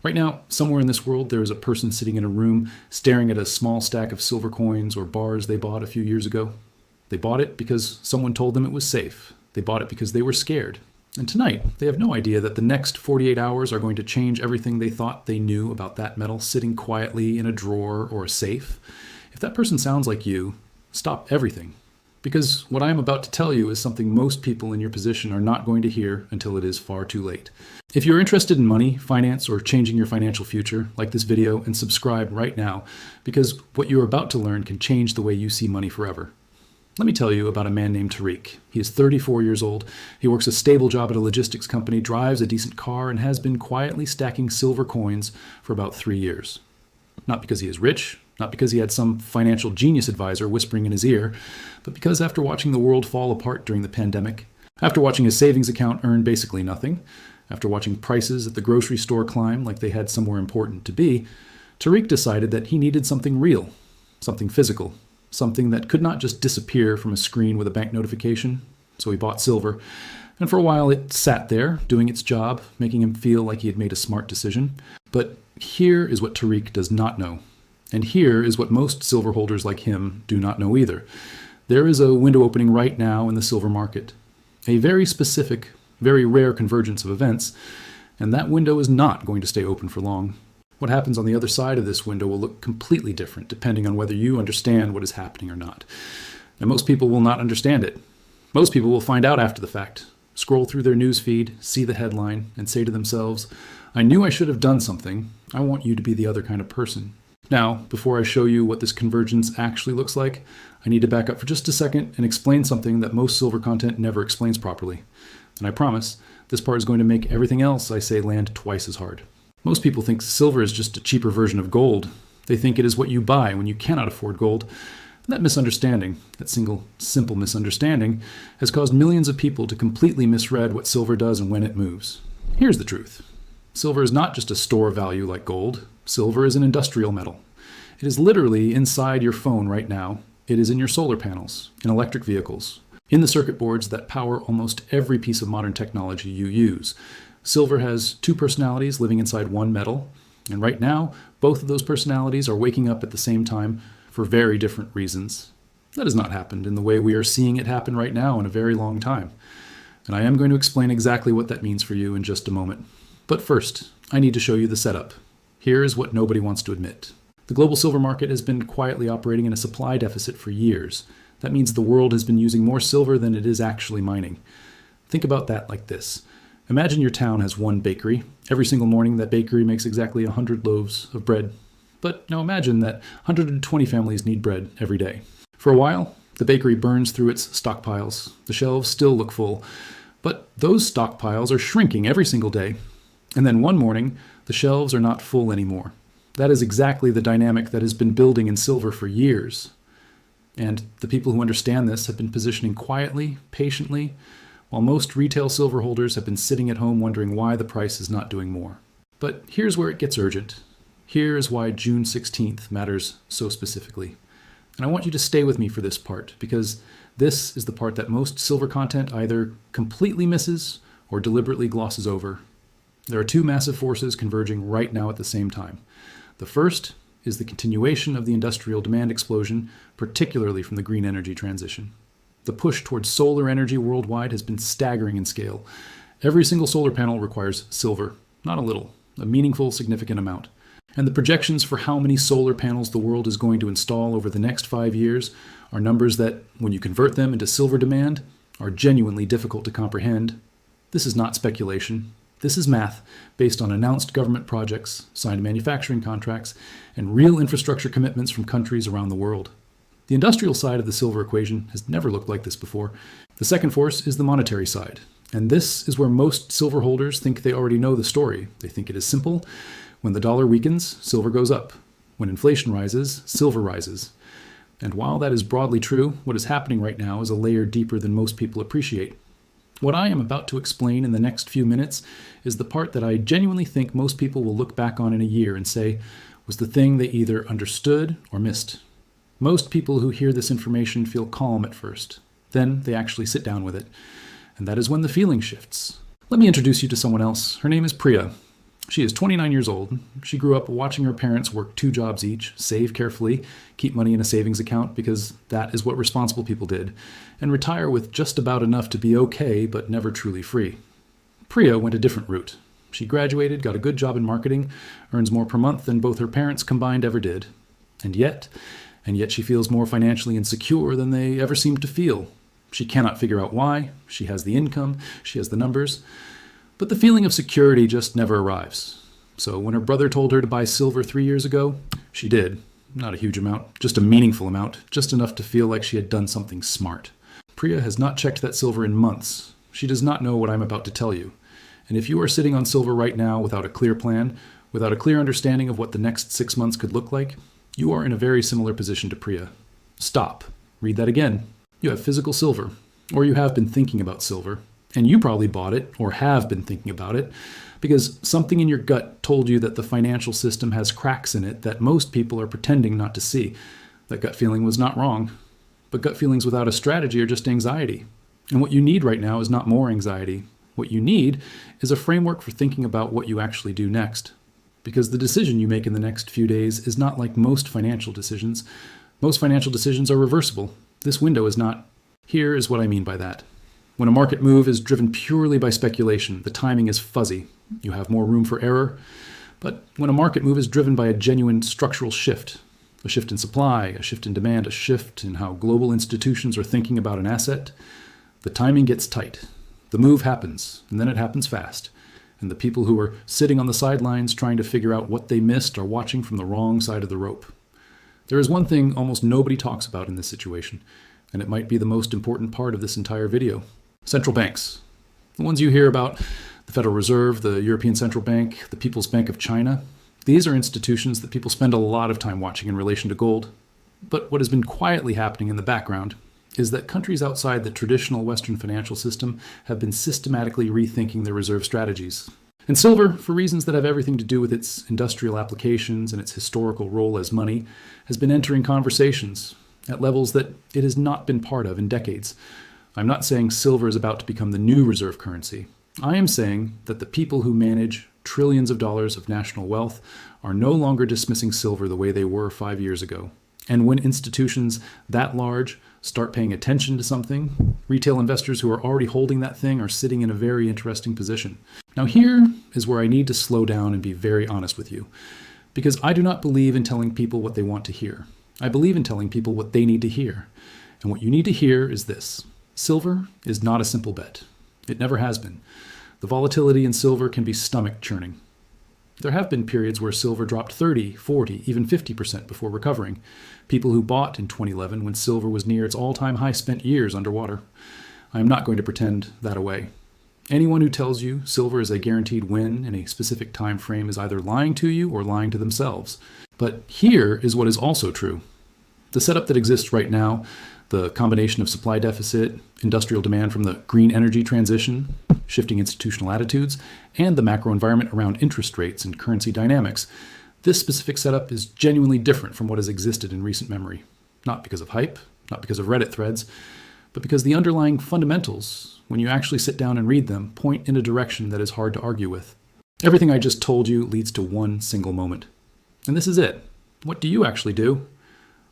Right now, somewhere in this world, there is a person sitting in a room staring at a small stack of silver coins or bars they bought a few years ago. They bought it because someone told them it was safe. They bought it because they were scared. And tonight, they have no idea that the next 48 hours are going to change everything they thought they knew about that metal sitting quietly in a drawer or a safe. If that person sounds like you, stop everything. Because what I am about to tell you is something most people in your position are not going to hear until it is far too late. If you're interested in money, finance, or changing your financial future, like this video and subscribe right now, because what you're about to learn can change the way you see money forever. Let me tell you about a man named Tariq. He is 34 years old. He works a stable job at a logistics company, drives a decent car, and has been quietly stacking silver coins for about 3 years. Not because he is rich, not because he had some financial genius advisor whispering in his ear, but because after watching the world fall apart during the pandemic, after watching his savings account earn basically nothing, after watching prices at the grocery store climb like they had somewhere important to be, Tariq decided that he needed something real, something physical, something that could not just disappear from a screen with a bank notification. So he bought silver, and for a while it sat there, doing its job, making him feel like he had made a smart decision. But here is what Tariq does not know. And here is what most silver holders like him do not know either. There is a window opening right now in the silver market. A very specific, very rare convergence of events, and that window is not going to stay open for long. What happens on the other side of this window will look completely different depending on whether you understand what is happening or not. And most people will not understand it. Most people will find out after the fact, scroll through their news feed, see the headline, and say to themselves, "I knew I should have done something. I want you to be the other kind of person." Now, before I show you what this convergence actually looks like, I need to back up for just a second and explain something that most silver content never explains properly. And I promise, this part is going to make everything else I say land twice as hard. Most people think silver is just a cheaper version of gold. They think it is what you buy when you cannot afford gold. And that misunderstanding, that simple misunderstanding, has caused millions of people to completely misread what silver does and when it moves. Here's the truth. Silver is not just a store value like gold. Silver is an industrial metal. It is literally inside your phone right now. It is in your solar panels, in electric vehicles, in the circuit boards that power almost every piece of modern technology you use. Silver has two personalities living inside one metal, and right now, both of those personalities are waking up at the same time for very different reasons. That has not happened in the way we are seeing it happen right now in a very long time. And I am going to explain exactly what that means for you in just a moment. But first, I need to show you the setup. Here is what nobody wants to admit. The global silver market has been quietly operating in a supply deficit for years. That means the world has been using more silver than it is actually mining. Think about that like this. Imagine your town has one bakery. Every single morning, that bakery makes exactly 100 loaves of bread. But now imagine that 120 families need bread every day. For a while, the bakery burns through its stockpiles. The shelves still look full. But those stockpiles are shrinking every single day. And then one morning, the shelves are not full anymore. That is exactly the dynamic that has been building in silver for years. And the people who understand this have been positioning quietly, patiently, while most retail silver holders have been sitting at home wondering why the price is not doing more. But here's where it gets urgent. Here is why June 16th matters so specifically. And I want you to stay with me for this part, because this is the part that most silver content either completely misses or deliberately glosses over. There are two massive forces converging right now at the same time. The first is the continuation of the industrial demand explosion, particularly from the green energy transition. The push towards solar energy worldwide has been staggering in scale. Every single solar panel requires silver, not a little, a meaningful, significant amount. And the projections for how many solar panels the world is going to install over the next 5 years are numbers that, when you convert them into silver demand, are genuinely difficult to comprehend. This is not speculation. This is math based on announced government projects, signed manufacturing contracts, and real infrastructure commitments from countries around the world. The industrial side of the silver equation has never looked like this before. The second force is the monetary side. And this is where most silver holders think they already know the story. They think it is simple. When the dollar weakens, silver goes up. When inflation rises, silver rises. And while that is broadly true, what is happening right now is a layer deeper than most people appreciate. What I am about to explain in the next few minutes is the part that I genuinely think most people will look back on in a year and say was the thing they either understood or missed. Most people who hear this information feel calm at first. Then they actually sit down with it. And that is when the feeling shifts. Let me introduce you to someone else. Her name is Priya. She is 29 years old. She grew up watching her parents work 2 jobs each, save carefully, keep money in a savings account because that is what responsible people did, and retire with just about enough to be okay but never truly free. Priya went a different route. She graduated, got a good job in marketing, earns more per month than both her parents combined ever did. And yet she feels more financially insecure than they ever seemed to feel. She cannot figure out why. She has the income, she has the numbers, but the feeling of security just never arrives. So when her brother told her to buy silver 3 years ago, she did. Not a huge amount, just a meaningful amount, just enough to feel like she had done something smart. Priya has not checked that silver in months. She does not know what I'm about to tell you. And if you are sitting on silver right now without a clear plan, without a clear understanding of what the next 6 months could look like, you are in a very similar position to Priya. Stop. Read that again. You have physical silver, or you have been thinking about silver, and you probably bought it, or have been thinking about it, because something in your gut told you that the financial system has cracks in it that most people are pretending not to see. That gut feeling was not wrong, but gut feelings without a strategy are just anxiety. And what you need right now is not more anxiety. What you need is a framework for thinking about what you actually do next. Because the decision you make in the next few days is not like most financial decisions. Most financial decisions are reversible. This window is not. Here is what I mean by that. When a market move is driven purely by speculation, the timing is fuzzy. You have more room for error. But when a market move is driven by a genuine structural shift, a shift in supply, a shift in demand, a shift in how global institutions are thinking about an asset, the timing gets tight. The move happens, and then it happens fast. And the people who are sitting on the sidelines trying to figure out what they missed are watching from the wrong side of the rope. There is one thing almost nobody talks about in this situation, and it might be the most important part of this entire video. Central banks. The ones you hear about, the Federal Reserve, the European Central Bank, the People's Bank of China. These are institutions that people spend a lot of time watching in relation to gold. But what has been quietly happening in the background is that countries outside the traditional Western financial system have been systematically rethinking their reserve strategies. And silver, for reasons that have everything to do with its industrial applications and its historical role as money, has been entering conversations at levels that it has not been part of in decades. I'm not saying silver is about to become the new reserve currency. I am saying that the people who manage trillions of dollars of national wealth are no longer dismissing silver the way they were 5 years ago. And when institutions that large start paying attention to something, retail investors who are already holding that thing are sitting in a very interesting position. Now here is where I need to slow down and be very honest with you, because I do not believe in telling people what they want to hear. I believe in telling people what they need to hear. And what you need to hear is this. Silver is not a simple bet. It never has been. The volatility in silver can be stomach churning. There have been periods where silver dropped 30, 40, even 50% before recovering. People who bought in 2011 when silver was near its all-time high spent years underwater. I am not going to pretend that away. Anyone who tells you silver is a guaranteed win in a specific time frame is either lying to you or lying to themselves. But here is what is also true. The setup that exists right now, the combination of supply deficit, industrial demand from the green energy transition, shifting institutional attitudes, and the macro environment around interest rates and currency dynamics, this specific setup is genuinely different from what has existed in recent memory. Not because of hype, not because of Reddit threads, but because the underlying fundamentals, when you actually sit down and read them, point in a direction that is hard to argue with. Everything I just told you leads to one single moment. And this is it. What do you actually do?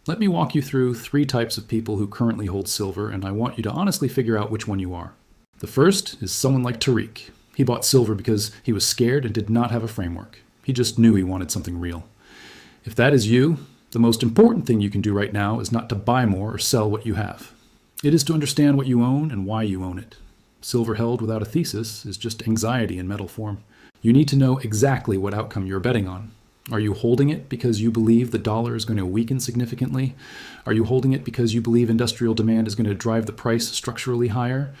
Let me walk you through 3 types of people who currently hold silver, and I want you to honestly figure out which one you are. The first is someone like Tariq. He bought silver because he was scared and did not have a framework. He just knew he wanted something real. If that is you, the most important thing you can do right now is not to buy more or sell what you have. It is to understand what you own and why you own it. Silver held without a thesis is just anxiety in metal form. You need to know exactly what outcome you're betting on. Are you holding it because you believe the dollar is going to weaken significantly? Are you holding it because you believe industrial demand is going to drive the price structurally higher?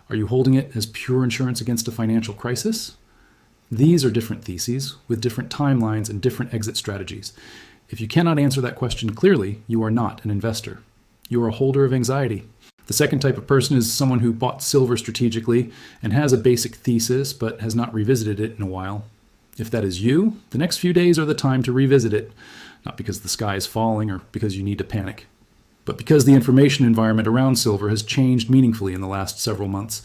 Are you holding it as pure insurance against a financial crisis? These are different theses with different timelines and different exit strategies. If you cannot answer that question clearly, you are not an investor. You are a holder of anxiety. The second type of person is someone who bought silver strategically and has a basic thesis but has not revisited it in a while. If that is you, the next few days are the time to revisit it, not because the sky is falling or because you need to panic, but because the information environment around silver has changed meaningfully in the last several months,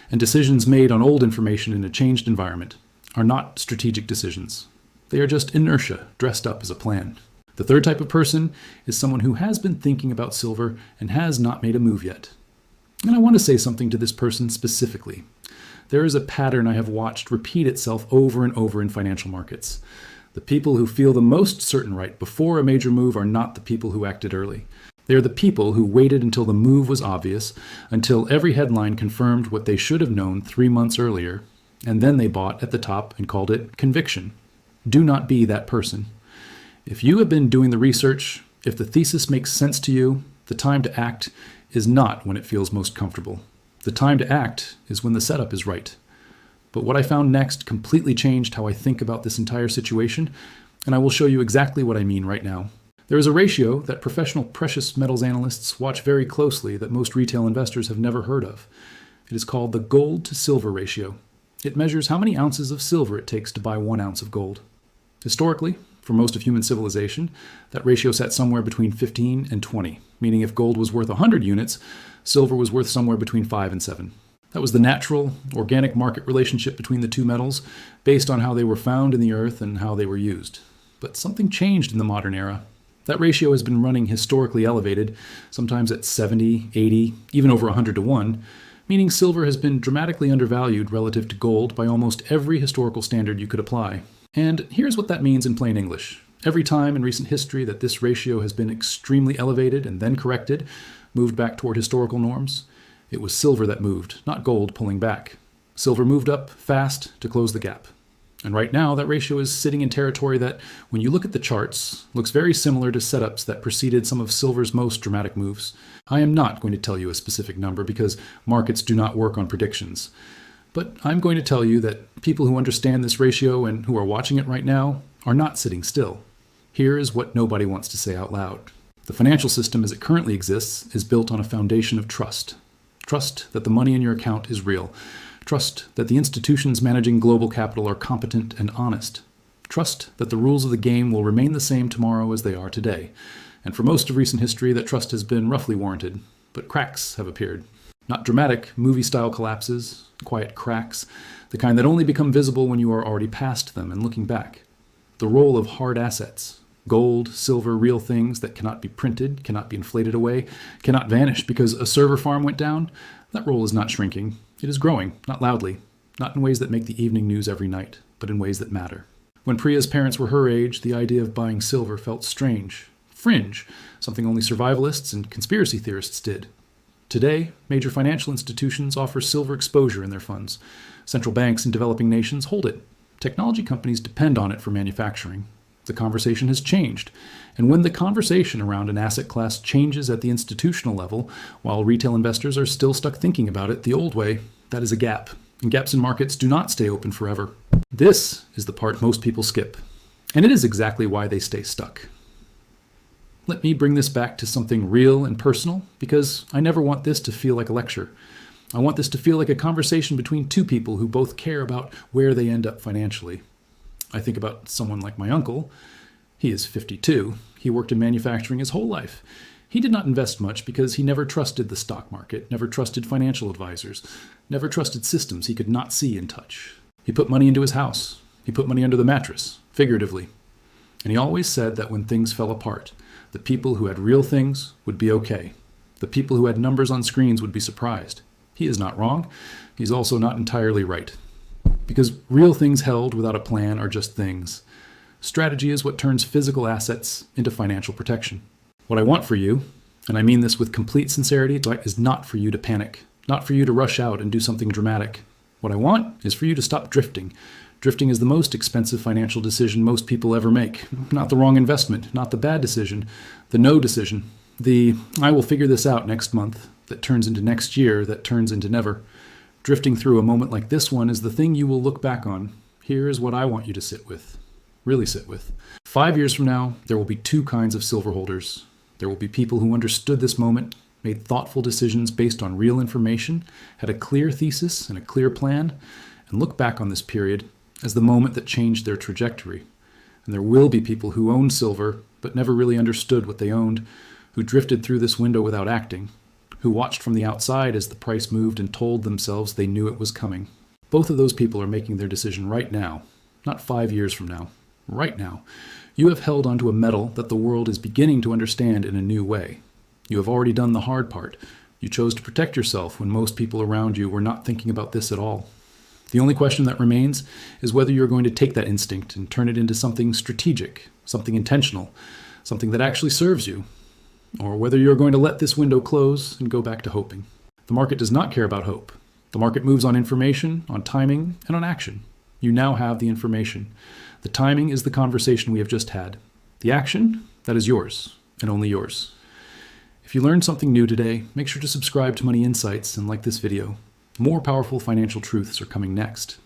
and decisions made on old information in a changed environment are not strategic decisions. They are just inertia dressed up as a plan. The third type of person is someone who has been thinking about silver and has not made a move yet. And I want to say something to this person specifically. There is a pattern I have watched repeat itself over and over in financial markets. The people who feel the most certain right before a major move are not the people who acted early. They are the people who waited until the move was obvious, until every headline confirmed what they should have known 3 months earlier, and then they bought at the top and called it conviction. Do not be that person. If you have been doing the research, if the thesis makes sense to you, the time to act is not when it feels most comfortable. The time to act is when the setup is right. But what I found next completely changed how I think about this entire situation, and I will show you exactly what I mean right now. There is a ratio that professional precious metals analysts watch very closely that most retail investors have never heard of. It is called the gold to silver ratio. It measures how many ounces of silver it takes to buy 1 ounce of gold. Historically, for most of human civilization, that ratio sat somewhere between 15 and 20, meaning if gold was worth 100 units, silver was worth somewhere between 5 and 7. That was the natural, organic market relationship between the two metals, based on how they were found in the earth and how they were used. But something changed in the modern era. That ratio has been running historically elevated, sometimes at 70, 80, even over 100 to 1, meaning silver has been dramatically undervalued relative to gold by almost every historical standard you could apply. And here's what that means in plain English. Every time in recent history that this ratio has been extremely elevated and then corrected, moved back toward historical norms, it was silver that moved, not gold pulling back. Silver moved up fast to close the gap. And right now, that ratio is sitting in territory that, when you look at the charts, looks very similar to setups that preceded some of silver's most dramatic moves. I am not going to tell you a specific number because markets do not work on predictions. But I'm going to tell you that people who understand this ratio and who are watching it right now are not sitting still. Here is what nobody wants to say out loud. The financial system as it currently exists is built on a foundation of trust. Trust that the money in your account is real. Trust that the institutions managing global capital are competent and honest. Trust that the rules of the game will remain the same tomorrow as they are today. And for most of recent history, that trust has been roughly warranted. But cracks have appeared. Not dramatic, movie-style collapses, quiet cracks, the kind that only become visible when you are already past them and looking back. The role of hard assets, gold, silver, real things that cannot be printed, cannot be inflated away, cannot vanish because a server farm went down, that role is not shrinking. It is growing, not loudly, not in ways that make the evening news every night, but in ways that matter. When Priya's parents were her age, the idea of buying silver felt strange, fringe, something only survivalists and conspiracy theorists did. Today, major financial institutions offer silver exposure in their funds. Central banks in developing nations hold it. Technology companies depend on it for manufacturing. The conversation has changed. And when the conversation around an asset class changes at the institutional level, while retail investors are still stuck thinking about it the old way, that is a gap. And gaps in markets do not stay open forever. This is the part most people skip. And it is exactly why they stay stuck. Let me bring this back to something real and personal, because I never want this to feel like a lecture. I want this to feel like a conversation between two people who both care about where they end up financially. I think about someone like my uncle. He is 52. He worked in manufacturing his whole life. He did not invest much because he never trusted the stock market, never trusted financial advisors, never trusted systems he could not see and touch. He put money into his house. He put money under the mattress, figuratively. And he always said that when things fell apart, the people who had real things would be okay. The people who had numbers on screens would be surprised. He is not wrong. He's also not entirely right. Because real things held without a plan are just things. Strategy is what turns physical assets into financial protection. What I want for you, and I mean this with complete sincerity, is not for you to panic, not for you to rush out and do something dramatic. What I want is for you to stop drifting. Drifting is the most expensive financial decision most people ever make. Not the wrong investment, not the bad decision, the no decision. The I will figure this out next month that turns into next year that turns into never. Drifting through a moment like this one is the thing you will look back on. Here is what I want you to sit with. Really sit with. 5 years from now, there will be two kinds of silver holders. There will be people who understood this moment, made thoughtful decisions based on real information, had a clear thesis and a clear plan, and look back on this period as the moment that changed their trajectory. And there will be people who owned silver but never really understood what they owned, who drifted through this window without acting, who watched from the outside as the price moved and told themselves they knew it was coming. Both of those people are making their decision right now, not 5 years from now. Right now. You have held onto a metal that the world is beginning to understand in a new way. You have already done the hard part. You chose to protect yourself when most people around you were not thinking about this at all. The only question that remains is whether you're going to take that instinct and turn it into something strategic, something intentional, something that actually serves you, or whether you're going to let this window close and go back to hoping. The market does not care about hope. The market moves on information, on timing, and on action. You now have the information. The timing is the conversation we have just had. The action, that is yours, and only yours. If you learned something new today, make sure to subscribe to Money Insights and like this video. More powerful financial truths are coming next.